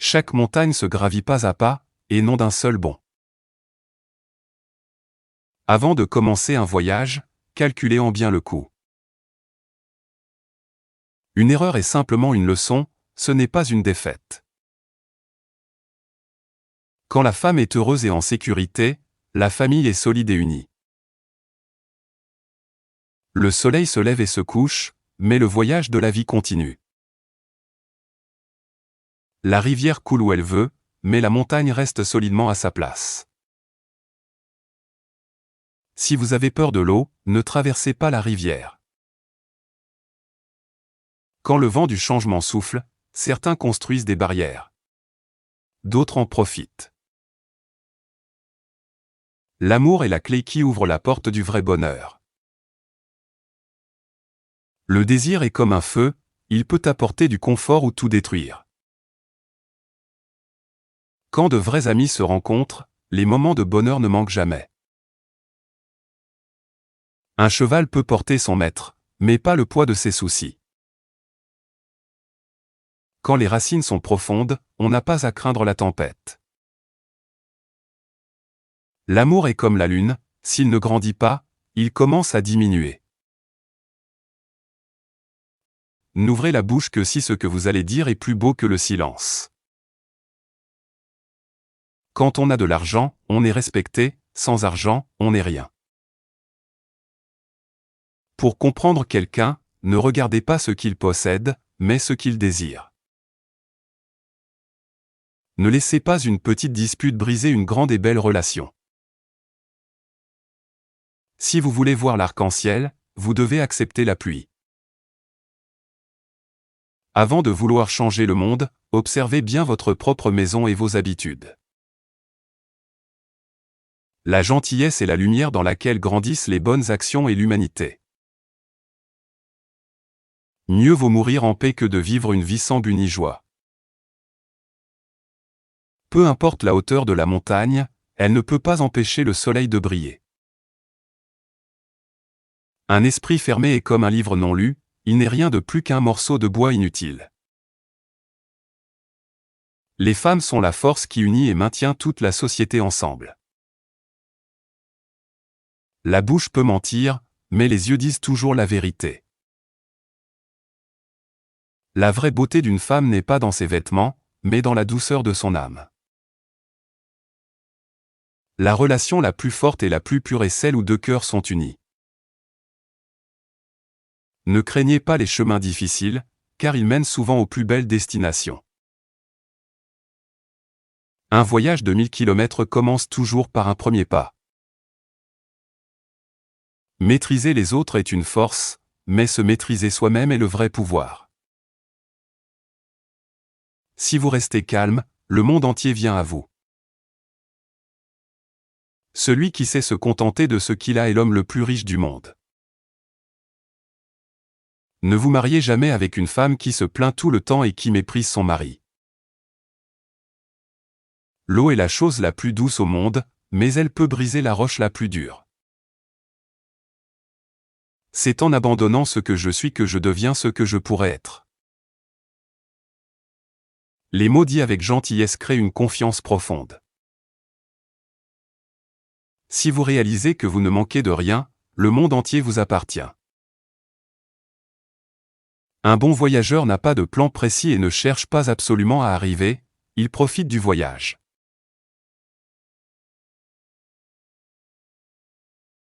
Chaque montagne se gravit pas à pas, et non d'un seul bond. Avant de commencer un voyage, calculez en bien le coût. Une erreur est simplement une leçon, ce n'est pas une défaite. Quand la femme est heureuse et en sécurité, la famille est solide et unie. Le soleil se lève et se couche, mais le voyage de la vie continue. La rivière coule où elle veut, mais la montagne reste solidement à sa place. Si vous avez peur de l'eau, ne traversez pas la rivière. Quand le vent du changement souffle, certains construisent des barrières. D'autres en profitent. L'amour est la clé qui ouvre la porte du vrai bonheur. Le désir est comme un feu, il peut apporter du confort ou tout détruire. Quand de vrais amis se rencontrent, les moments de bonheur ne manquent jamais. Un cheval peut porter son maître, mais pas le poids de ses soucis. Quand les racines sont profondes, on n'a pas à craindre la tempête. L'amour est comme la lune, s'il ne grandit pas, il commence à diminuer. N'ouvrez la bouche que si ce que vous allez dire est plus beau que le silence. Quand on a de l'argent, on est respecté, sans argent, on n'est rien. Pour comprendre quelqu'un, ne regardez pas ce qu'il possède, mais ce qu'il désire. Ne laissez pas une petite dispute briser une grande et belle relation. Si vous voulez voir l'arc-en-ciel, vous devez accepter la pluie. Avant de vouloir changer le monde, observez bien votre propre maison et vos habitudes. La gentillesse est la lumière dans laquelle grandissent les bonnes actions et l'humanité. Mieux vaut mourir en paix que de vivre une vie sans but ni joie. Peu importe la hauteur de la montagne, elle ne peut pas empêcher le soleil de briller. Un esprit fermé est comme un livre non lu, il n'est rien de plus qu'un morceau de bois inutile. Les femmes sont la force qui unit et maintient toute la société ensemble. La bouche peut mentir, mais les yeux disent toujours la vérité. La vraie beauté d'une femme n'est pas dans ses vêtements, mais dans la douceur de son âme. La relation la plus forte et la plus pure est celle où deux cœurs sont unis. Ne craignez pas les chemins difficiles, car ils mènent souvent aux plus belles destinations. Un voyage de 1000 km commence toujours par un premier pas. Maîtriser les autres est une force, mais se maîtriser soi-même est le vrai pouvoir. Si vous restez calme, le monde entier vient à vous. Celui qui sait se contenter de ce qu'il a est l'homme le plus riche du monde. Ne vous mariez jamais avec une femme qui se plaint tout le temps et qui méprise son mari. L'eau est la chose la plus douce au monde, mais elle peut briser la roche la plus dure. C'est en abandonnant ce que je suis que je deviens ce que je pourrais être. Les mots dits avec gentillesse créent une confiance profonde. Si vous réalisez que vous ne manquez de rien, le monde entier vous appartient. Un bon voyageur n'a pas de plan précis et ne cherche pas absolument à arriver, il profite du voyage.